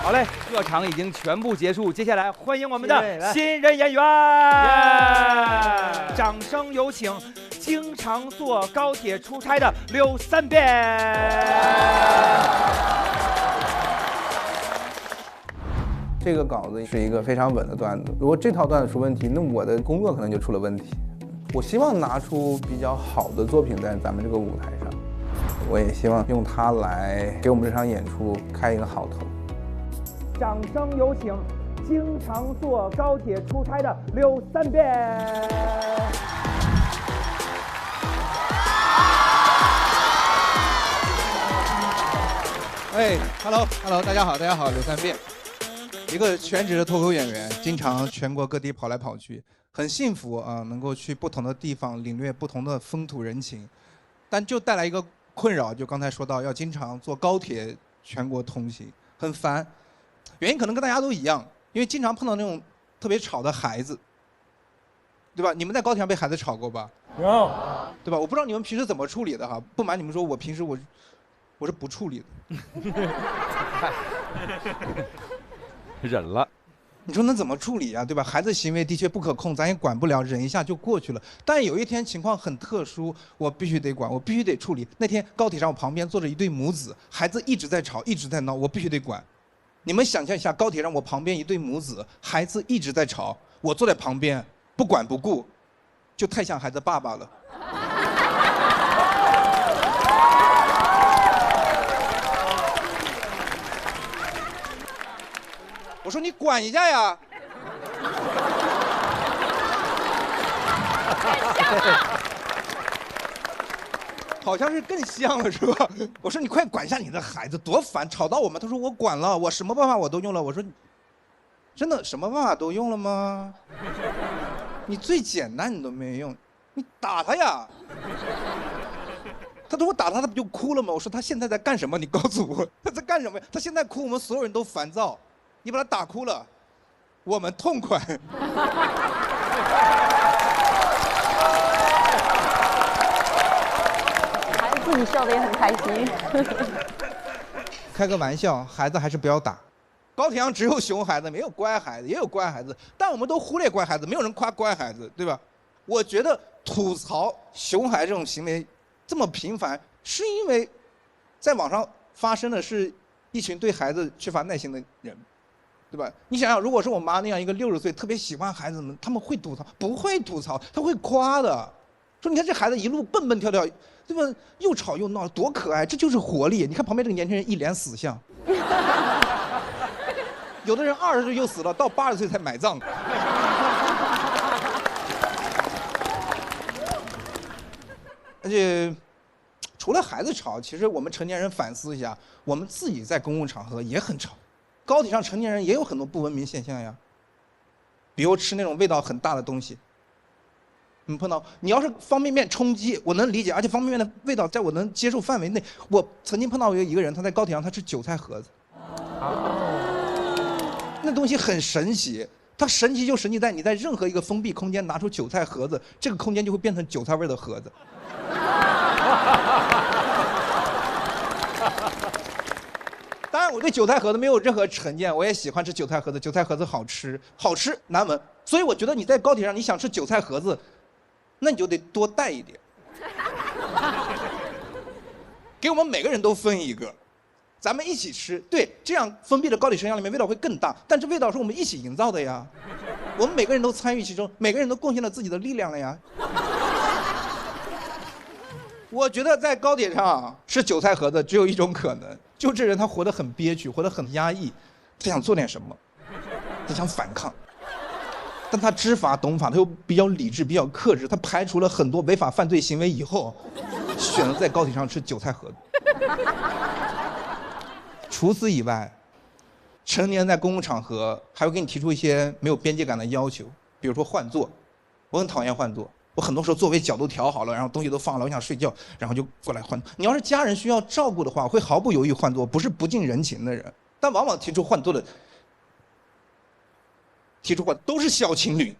S1: 好嘞，各场已经全部结束，接下来欢迎我们的新人演员，掌声有请经常坐高铁出差的刘三变。
S5: 这个稿子是一个非常稳的段子，如果这套段子出问题，那我的工作可能就出了问题。我希望拿出比较好的作品在咱们这个舞台上，我也希望用它来给我们这场演出开一个好头。
S1: 掌声有请经常坐高铁出差的刘三变。
S5: 哎 ，Hello， 大家好，刘三变，一个全职的脱口演员，经常全国各地跑来跑去，很幸福啊，能够去不同的地方领略不同的风土人情，但就带来一个困扰，就刚才说到要经常坐高铁全国通行，很烦。原因可能跟大家都一样，因为经常碰到那种特别吵的孩子，对吧？你们在高铁上被孩子吵过吧？有，对吧？我不知道你们平时怎么处理的哈。不瞒你们说，我平时我是不处理的。
S15: 忍了。
S5: 你说那怎么处理啊？对吧？孩子行为的确不可控，咱也管不了，忍一下就过去了。但有一天情况很特殊，我必须得管，我必须得处理。那天高铁上我旁边坐着一对母子，孩子一直在吵，一直在闹，我必须得管。你们想象一下，高铁上我旁边一对母子，孩子一直在吵，我坐在旁边不管不顾，就太像孩子爸爸了。我说你管一下呀！好像是更像了是吧？我说你快管一下你的孩子，多烦，吵到我们。他说我管了，我什么办法我都用了。我说，真的什么办法都用了吗？你最简单你都没用，你打他呀！他说我打他，他不就哭了吗？我说他现在在干什么？你告诉我他在干什么呀？他现在哭，我们所有人都烦躁。你把他打哭了，我们痛快。
S12: 孩子自己笑得也很开心。
S5: 开个玩笑，孩子还是不要打。高铁上只有熊孩子，没有乖孩子，也有乖孩子，但我们都忽略乖孩子，没有人夸乖孩子，对吧？我觉得吐槽熊孩这种行为这么频繁，是因为在网上发生的是一群对孩子缺乏耐心的人，对吧？你想想，如果是我妈那样一个60岁特别喜欢孩子们，他们会吐槽？不会吐槽，他会夸的，说你看这孩子一路蹦蹦跳跳，对吧？又吵又闹，多可爱，这就是活力。你看旁边这个年轻人一脸死相。有的人20岁就死了，到80岁才埋葬。而且，除了孩子吵，其实我们成年人反思一下，我们自己在公共场合也很吵。高铁上成年人也有很多不文明现象呀，比如吃那种味道很大的东西。你碰到，你要是方便面充饥，我能理解，而且方便面的味道在我能接受范围内。我曾经碰到一个人，他在高铁上他吃韭菜盒子。那东西很神奇，它神奇就神奇在你在任何一个封闭空间拿出韭菜盒子，这个空间就会变成韭菜味的盒子。当然，我对韭菜盒子没有任何成见，我也喜欢吃韭菜盒子，韭菜盒子好吃，好吃难闻。所以我觉得你在高铁上你想吃韭菜盒子，那你就得多带一点，给我们每个人都分一个。咱们一起吃，对，这样封闭的高铁车厢里面味道会更大，但这味道是我们一起营造的呀，我们每个人都参与其中，每个人都贡献了自己的力量了呀。我觉得在高铁上吃韭菜盒子只有一种可能，就这人他活得很憋屈，活得很压抑，他想做点什么，他想反抗，但他知法懂法，他又比较理智，比较克制，他排除了很多违法犯罪行为以后，选择在高铁上吃韭菜盒子。除此以外，成年人在公共场合还会给你提出一些没有边界感的要求，比如说换座，我很讨厌换座。我很多时候座位角度调好了，然后东西都放了，我想睡觉，然后就过来换。你要是家人需要照顾的话，我会毫不犹豫换座，不是不近人情的人。但往往提出换座的，都是小情侣，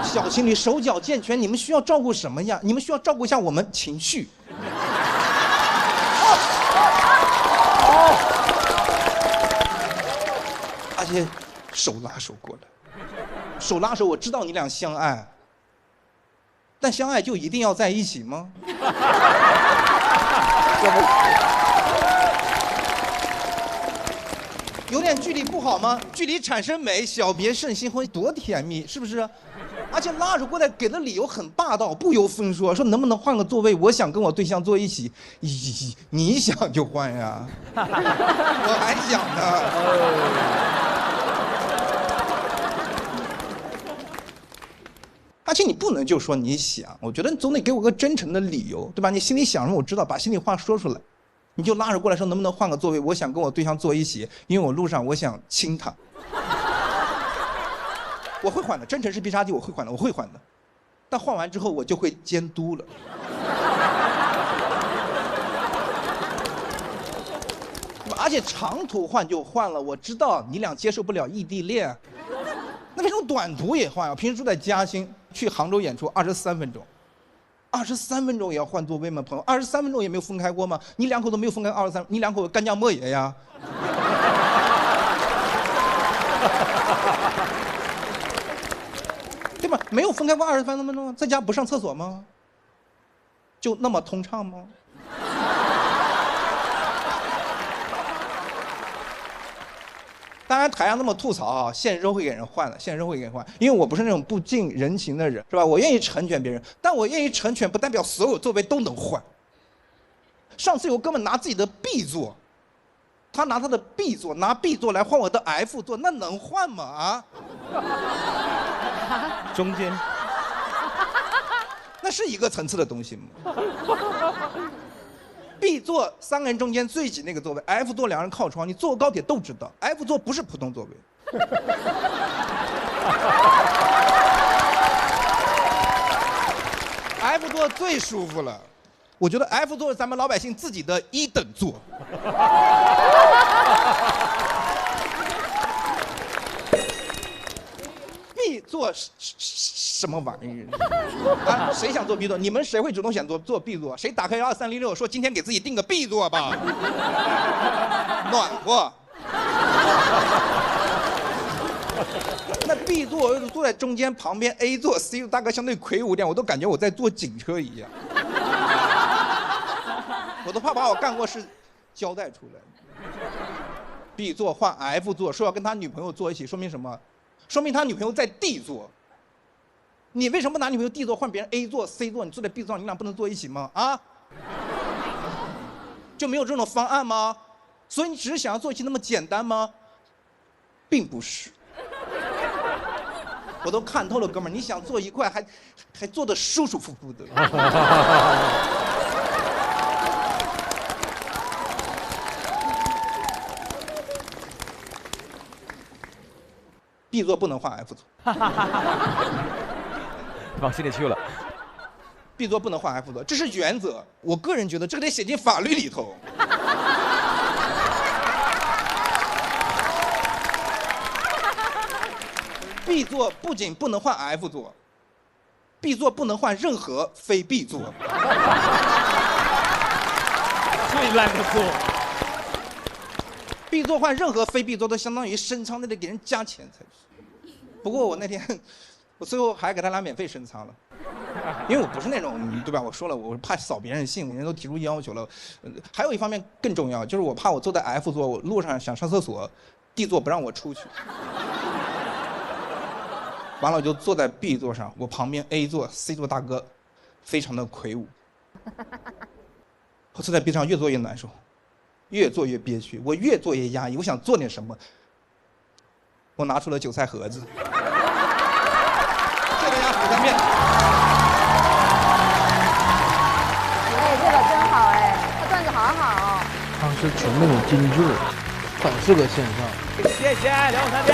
S5: 小情侣手脚健全，你们需要照顾什么呀？你们需要照顾一下我们情绪。而且手拉手过来，手拉手，我知道你俩相爱。但相爱就一定要在一起吗？有点距离不好吗？距离产生美，小别胜新婚，多甜蜜，是不是？而且拉着过来给的理由很霸道，不由分说，说能不能换个座位？我想跟我对象坐一起。你想就换呀，我还想呢。而且你不能就说你想，我觉得你总得给我个真诚的理由，对吧？你心里想什么我知道，把心里话说出来。你就拉着过来说能不能换个座位？我想跟我对象坐一起，因为我路上我想亲他。我会换的，真诚是必杀技，我会换的，我会换的。但换完之后我就会监督了。而且长途换就换了，我知道你俩接受不了异地恋，那为什么短途也换啊？平时住在嘉兴，去杭州演出23分钟，23分钟也要换座位吗？朋友，23分钟也没有分开过吗？你两口都没有分开23，你两口干将莫邪呀？对吧？没有分开过23分钟，在家不上厕所吗？就那么通畅吗？当然台上那么吐槽啊，现实中会给人换的，现实中会给人换，因为我不是那种不近人情的人，是吧？我愿意成全别人，但我愿意成全不代表所有座位都能换。上次有哥们拿自己的 B 座，他拿他的 B 座，拿 B 座来换我的 F 座，那能换吗？啊？
S6: 中间，
S5: 那是一个层次的东西吗？B 座3个人中间最挤那个座位 ，F 座2人靠窗，你坐过高铁都知道 ，F 座不是普通座位。F 座最舒服了，我觉得 F 座是咱们老百姓自己的1等座。B 座什么玩意儿？啊，谁想坐 B 座？你们谁会主动想坐 B 座？谁打开2306说今天给自己定个 B 座吧？暖和。那 B 座坐在中间，旁边 A 座、C 座大哥相对魁梧点，我都感觉我在坐警车一样。我都怕把我干过事交代出来。B 座换 F 座，说要跟他女朋友坐一起，说明什么？说明他女朋友在 D 座。你为什么不拿女朋友 D 座换别人 A 座、C 座？你坐在 B 座上，你俩不能坐一起吗？啊？就没有这种方案吗？所以你只是想要坐一起那么简单吗？并不是。我都看透了，哥们儿，你想坐一块还坐得舒舒服服的。B 座不能换 F 座，
S1: 往心里去了。
S5: B 座不能换 F 座，这是原则。我个人觉得这个得写进法律里头。B 座不仅不能换 F 座 ，B 座不能换任何非 B 座。
S6: 最烂的座。
S5: B 座换任何非 B 座都相当于升舱，那得给人加钱才是。不过我那天，我最后还给他俩免费升舱了，因为我不是那种，对吧？我说了，我怕扫别人兴，人家都提出要求了。还有一方面更重要，就是我怕我坐在 F 座，我路上想上厕所 ，D 座不让我出去。完了我就坐在 B 座上，我旁边 A 座、C 座大哥，非常的魁梧。我坐在 B 上越坐越难受。越做越憋屈，我越做越压抑，我想做点什么。我拿出了韭菜盒子。谢谢大家，3遍。
S12: 哎，这个真好哎，他段子好好。
S10: 他是纯那种京剧，很适合线上。
S1: 谢谢刘3遍，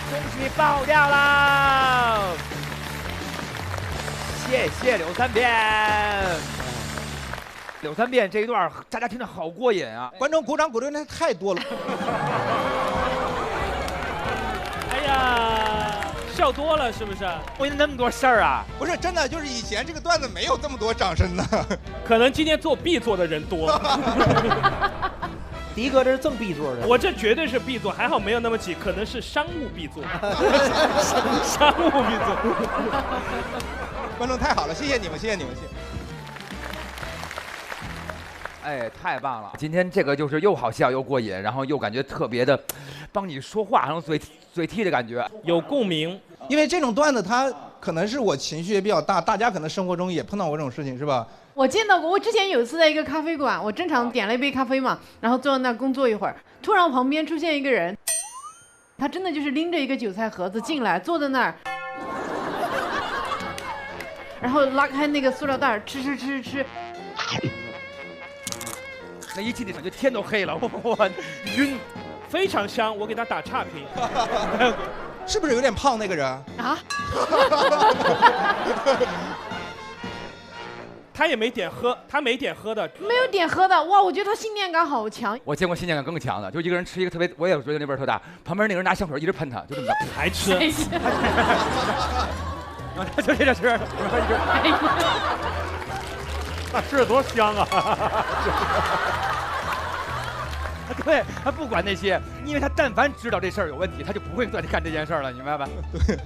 S1: 恭喜爆掉了！谢谢刘3遍。柳3遍这一段大家听着好过瘾啊！
S5: 观众鼓掌鼓的那太多了。
S6: 哎呀，笑多了是不是？
S1: 我有那么多事儿啊！
S5: 不是真的，就是以前这个段子没有这么多掌声呢。
S6: 可能今天坐 B 座的人多。
S13: 迪哥这是正 B 座的，
S6: 我这绝对是 B 座，还好没有那么挤，可能是商务 B 座。商务 B 座。
S5: 观众太好了，谢谢你们，谢谢你们，谢谢。
S1: 哎，太棒了！今天这个就是又好笑又过瘾，然后又感觉特别的，帮你说话，然后嘴替的感觉，
S6: 有共鸣。
S5: 因为这种段子，它可能是我情绪也比较大，大家可能生活中也碰到过这种事情，是吧？
S7: 我见到过，我之前有一次在一个咖啡馆，我正常点了一杯咖啡嘛，然后坐在那工作一会儿，突然我旁边出现一个人，他真的就是拎着一个韭菜盒子进来，坐在那儿，然后拉开那个塑料袋吃。
S1: 那一进去感觉天都黑了，我晕，
S6: 非常香，我给他打差评。
S5: 是不是有点胖那个人？
S7: 啊？
S6: 他也没点喝，他没点喝的，
S7: 没有点喝的，哇，我觉得他信念感好强。
S1: 我见过信念感更强的，就一个人吃一个特别，我也觉得那味儿特大，旁边那个人拿香水一直喷他，就这么着，
S6: 还吃。
S1: 就这点吃，
S15: 那吃的多香啊！
S1: 对，他不管那些，因为他但凡知道这事儿有问题，他就不会再干这件事儿了，你明白吧？
S5: 对。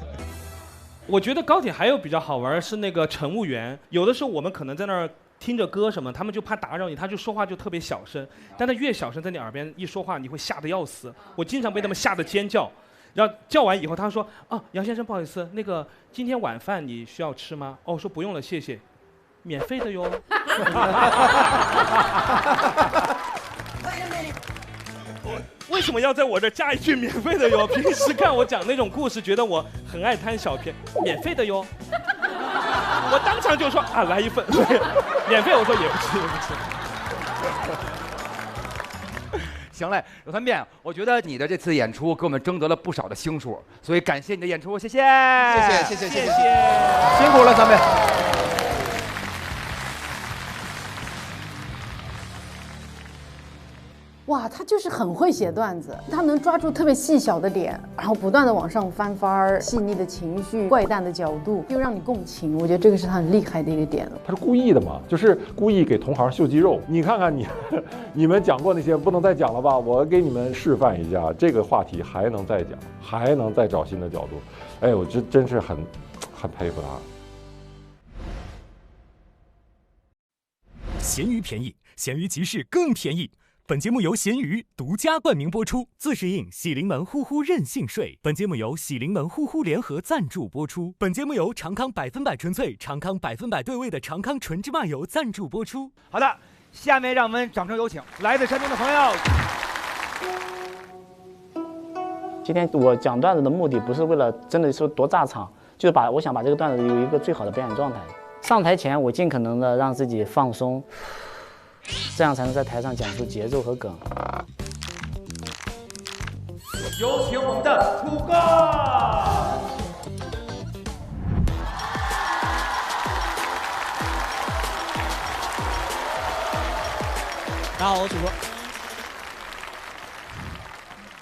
S6: 我觉得高铁还有比较好玩是那个乘务员，有的时候我们可能在那儿听着歌什么，他们就怕打扰你，他就说话就特别小声，但他越小声在你耳边一说话，你会吓得要死。我经常被他们吓得尖叫，然后叫完以后，他说啊，杨先生不好意思，那个今天晚饭你需要吃吗？哦，我说不用了，谢谢，免费的哟。为什么要在我这加一句免费的哟？平时看我讲那种故事，觉得我很爱贪小便宜，免费的哟。我当场就说啊，来一份，免费。我说也不吃，也
S1: 不吃。行嘞，刘三变，我觉得你的这次演出给我们争得了不少的星数，所以感谢你的演出，谢谢，
S5: 谢谢，
S1: 辛苦了，三变。
S7: 哇，他就是很会写段子，他能抓住特别细小的点，然后不断的往上翻番儿，细腻的情绪、怪诞的角度，又让你共情。我觉得这个是他很厉害的一个点。
S15: 他是故意的嘛，就是故意给同行秀肌肉。你看看你们讲过那些，不能再讲了吧？我给你们示范一下，这个话题还能再讲，还能再找新的角度。哎，我真是很佩服他。
S8: 闲鱼便宜，闲鱼集市更便宜。本节目由闲鱼独家冠名播出，自适应喜临门呼呼任性睡。本节目由喜临门呼呼联合赞助播出。本节目由长康100%纯粹、长康100%对味的长康纯芝麻油赞助播出。
S1: 好的，下面让我们掌声有请来自山东的朋友。
S16: 今天我讲段子的目的不是为了真的说多炸场，就是我想把这个段子有一个最好的表演状态。上台前我尽可能的让自己放松。这样才能在台上讲出节奏和梗。
S1: 有请我们的楚哥。
S17: 大家好，我楚哥。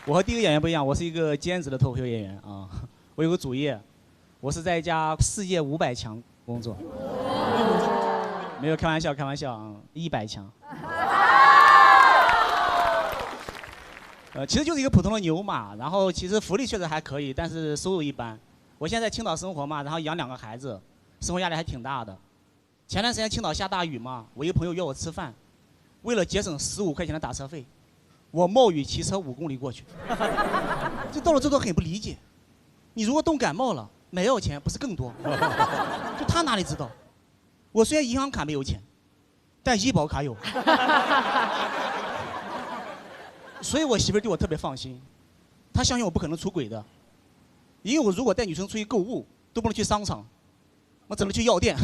S17: 我和第一个演员不一样，我是一个兼职的脱口秀演员啊。我有个主业，我是在一家世界500强工作。没有开玩笑啊，100强。其实就是一个普通的牛马，然后其实福利确实还可以，但是收入一般。我现在在青岛生活嘛，然后养2个孩子，生活压力还挺大的。前段时间青岛下大雨嘛，我一个朋友约我吃饭，为了节省15块钱的打车费，我冒雨骑车5公里过去。这到了这都很不理解。你如果冻感冒了，没有钱不是更多？就他哪里知道？我虽然银行卡没有钱，但医保卡有，所以我媳妇儿对我特别放心，她相信我不可能出轨的，因为我如果带女生出去购物都不能去商场，我只能去药店，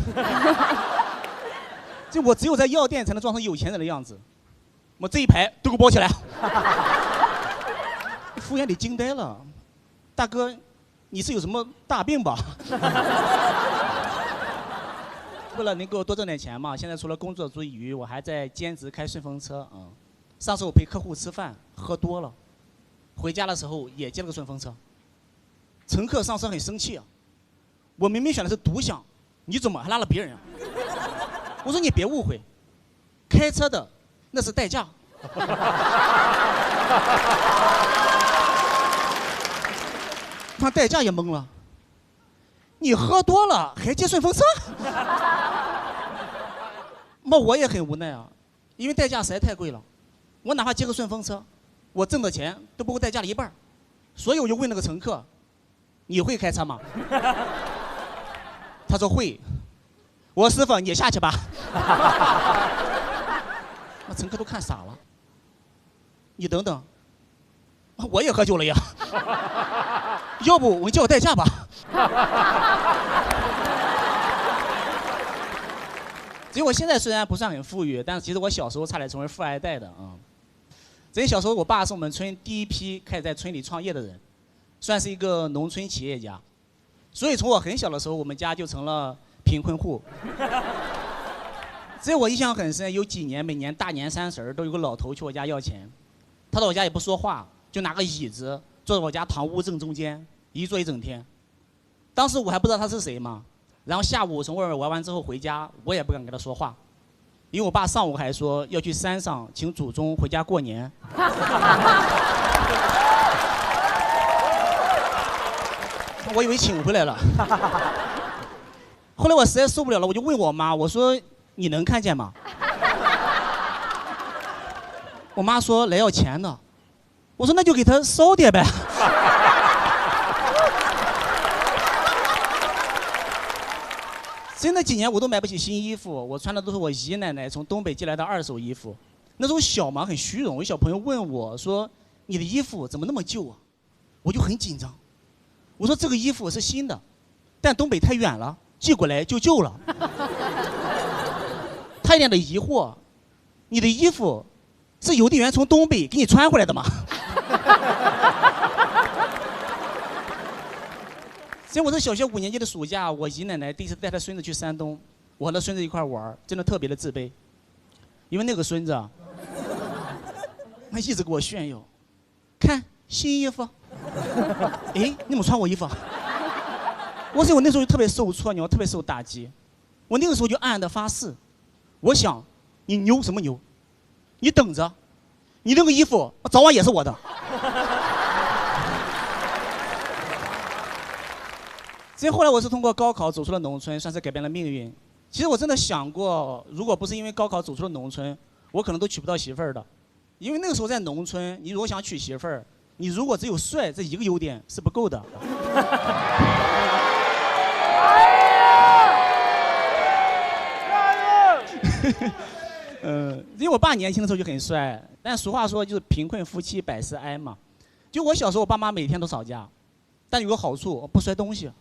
S17: 就我只有在药店才能装成有钱人的样子，我这一排都给我包起来，服务员得惊呆了，大哥，你是有什么大病吧？为了能够多挣点钱嘛，现在除了工作之余，我还在兼职开顺风车啊。上次我陪客户吃饭，喝多了，回家的时候也接了个顺风车。乘客上车很生气啊，我明明选的是独享，你怎么还拉了别人啊？我说你别误会，开车的那是代驾。那代驾也懵了，你喝多了还接顺风车？那我也很无奈啊，因为代驾实在太贵了，我哪怕接个顺风车，我挣的钱都不够代驾的一半，所以我就问那个乘客，你会开车吗？他说会，我说师傅你下去吧。那乘客都看傻了，你等等，我也喝酒了呀，要不你叫我代驾吧。所以我现在虽然不算很富裕，但是其实我小时候差点成为富二代的啊。所以小时候我爸是我们村第一批开始在村里创业的人，算是一个农村企业家。所以从我很小的时候，我们家就成了贫困户。所以我印象很深，有几年每年大年30都有个老头去我家要钱，他到我家也不说话，就拿个椅子坐在我家堂屋正中间，一坐一整天。当时我还不知道他是谁嘛。然后下午从外面玩完之后回家，我也不敢跟他说话，因为我爸上午还说要去山上请祖宗回家过年。我以为请回来了。后来我实在受不了了，我就问我妈，我说你能看见吗？我妈说来要钱的，我说那就给他烧点呗。真的几年我都买不起新衣服，我穿的都是我姨奶奶从东北寄来的2手衣服。那时候小嘛，很虚荣。有小朋友问我说：“你的衣服怎么那么旧啊？”我就很紧张。我说：“这个衣服是新的，但东北太远了，寄过来就旧了。”他一脸的疑惑：“你的衣服是邮递员从东北给你穿回来的吗？”所以我是小学5年级的暑假，我姨奶奶第一次带她孙子去山东，我和她孙子一块玩，真的特别的自卑，因为那个孙子啊，他一直给我炫耀，看新衣服，哎，你怎么穿我衣服啊？我那时候就特别受挫，特别受打击，我那个时候就暗暗的发誓，我想，你牛什么牛？你等着，你那个衣服早晚也是我的。所以后来我是通过高考走出了农村，算是改变了命运。其实我真的想过，如果不是因为高考走出了农村，我可能都娶不到媳妇儿的。因为那个时候在农村，你如果想娶媳妇儿，你如果只有帅这一个优点是不够的。因为我爸年轻的时候就很帅，但俗话说就是贫困夫妻百事哀嘛。就我小时候，我爸妈每天都吵架，但有个好处，不摔东西。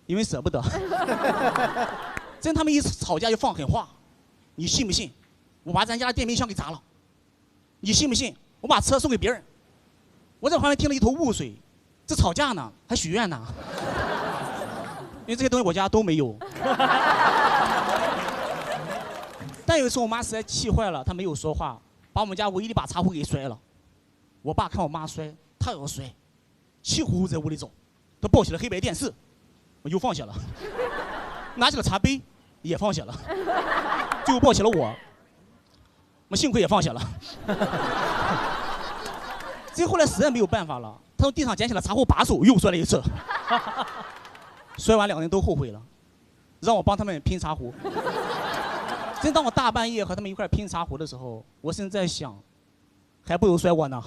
S17: 因为舍不得，真他们一吵架就放狠话，你信不信？我把咱家的电冰箱给砸了，你信不信？我把车送给别人。我在旁边听了一头雾水，这吵架呢，还许愿呢？因为这些东西我家都没有。但有一次我妈实在气坏了，她没有说话，把我们家唯一的一把茶壶给摔了。我爸看我妈摔，他也要摔，气呼呼在屋里走，他抱起了黑白电视。我又放下了，拿起了茶杯，也放下了，最后抱起了我幸亏也放下了。最后来实在没有办法了，他从地上捡起了茶壶把手，又摔了一次。摔完2个人都后悔了，让我帮他们拼茶壶。真当我大半夜和他们一块拼茶壶的时候，我甚至在想，还不如摔我呢。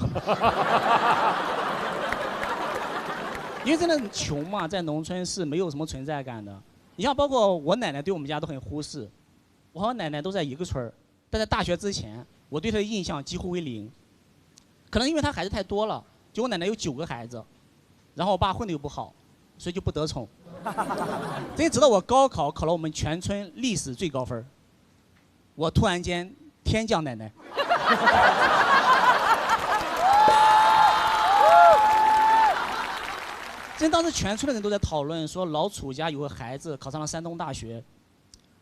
S17: 因为真的很穷嘛，在农村是没有什么存在感的。你像包括我奶奶对我们家都很忽视，我和我奶奶都在一个村儿，但在大学之前，我对她的印象几乎为0。可能因为她孩子太多了，就我奶奶有9个孩子，然后我爸混得又不好，所以就不得宠。所以直到我高考考了我们全村历史最高分，我突然间天降奶奶。真当时全村的人都在讨论说，老楚家有个孩子考上了山东大学。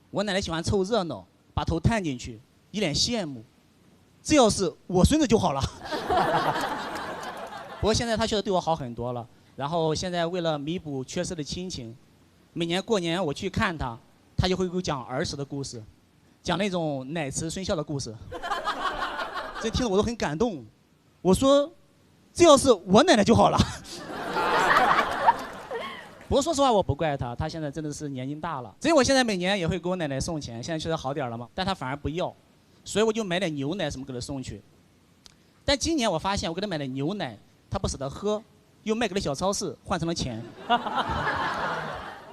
S17: 我奶奶喜欢凑热闹，把头探进去，一脸羡慕。这要是我孙子就好了。不过现在他确实对我好很多了。然后现在为了弥补缺失的亲情，每年过年我去看他，他就会给我讲儿时的故事，讲那种奶慈孙孝的故事。这听得我都很感动。我说，这要是我奶奶就好了。不过说实话，我不怪他，他现在真的是年龄大了。所以我现在每年也会给我奶奶送钱，现在确实好点了嘛，但他反而不要，所以我就买点牛奶什么给他送去。但今年我发现，我给他买的牛奶，他不舍得喝，又卖给了小超市，换成了钱。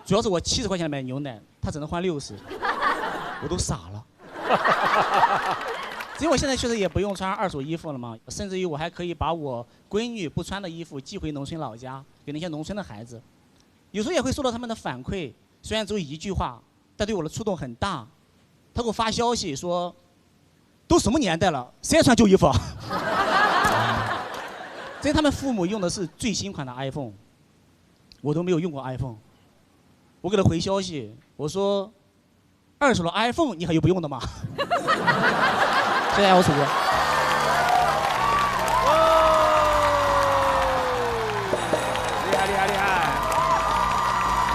S17: 主要是我70块钱买牛奶，他只能换60，我都傻了。所以我现在确实也不用穿2手衣服了嘛，甚至于我还可以把我闺女不穿的衣服寄回农村老家，给那些农村的孩子。有时候也会收到他们的反馈，虽然只有1句话，但对我的触动很大。他给我发消息说：“都什么年代了，谁还穿旧衣服啊？”所以他们父母用的是最新款的 iPhone， 我都没有用过 iPhone。我给他回消息，我说：“2手的 iPhone 你还有不用的吗？”谢谢我楚哥。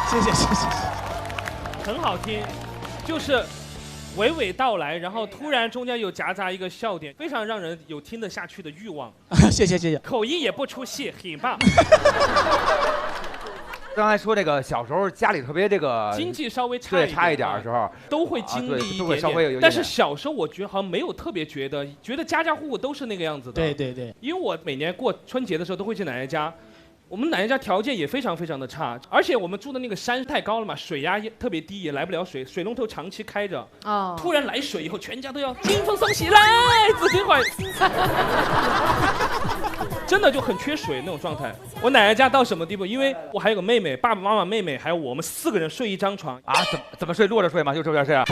S17: 谢谢。
S6: 很好听，就是娓娓道来，然后突然中间有夹杂一个笑点，非常让人有听得下去的欲望。
S17: 谢谢。
S6: 口音也不出戏，很棒。
S1: 刚才说这个小时候家里特别这个
S6: 经济稍微
S1: 差一点的时候，
S6: 都会经历一
S1: 都会
S6: 点
S1: 稍微有一点。
S6: 但是小时候我觉得好像没有特别觉得家家户户都是那个样子的。
S17: 对对对，
S6: 因为我每年过春节的时候都会去奶奶家。我们奶奶家条件也非常非常的差，而且我们住的那个山太高了嘛，水压也特别低，也来不了水，水龙头长期开着。
S7: 哦。
S6: 突然来水以后，全家都要金风送喜来，紫金怀。真的就很缺水那种状态。我奶奶家到什么地步？因为我还有个妹妹，爸爸妈妈、妹妹还有我们4个人睡一张床
S1: 啊？怎么睡？落着睡吗？就这边睡啊？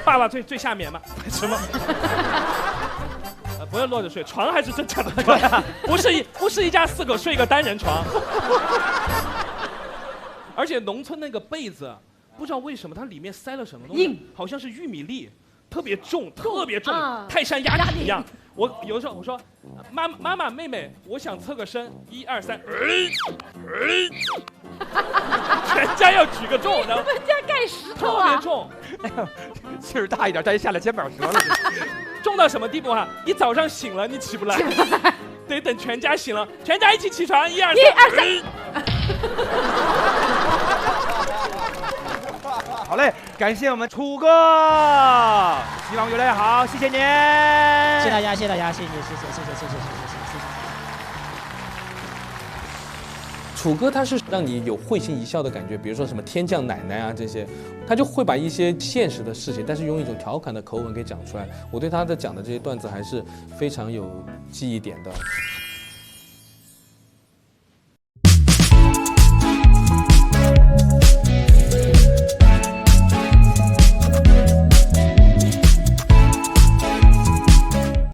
S6: 爸爸最下面嘛，什么？不要落着睡，床还是正常的床，不是一家4口睡一个单人床。而且农村那个被子，不知道为什么它里面塞了什么东西，好像是玉米粒，特别重，特别重，泰山压顶一样。我有的时候我说，妈妈妹妹，我想侧个身，1、2、3，全家要举个重，然后
S7: 你们家盖石头
S6: 特
S7: 啊？
S6: 别重，
S1: 哎呦，劲儿大一点，再一下来肩膀折了。
S6: 重到什么地步啊？你早上醒了你起不来，得等全家醒了，全家一起起床，1、2、3。
S1: 好嘞，感谢我们楚哥，希望越来越好，谢谢您。
S17: 谢谢大家，谢谢大家，谢谢。
S2: 楚哥他是让你有会心一笑的感觉，比如说什么天降奶奶啊这些，他就会把一些现实的事情，但是用一种调侃的口吻给讲出来。我对他的讲的这些段子还是非常有记忆点的。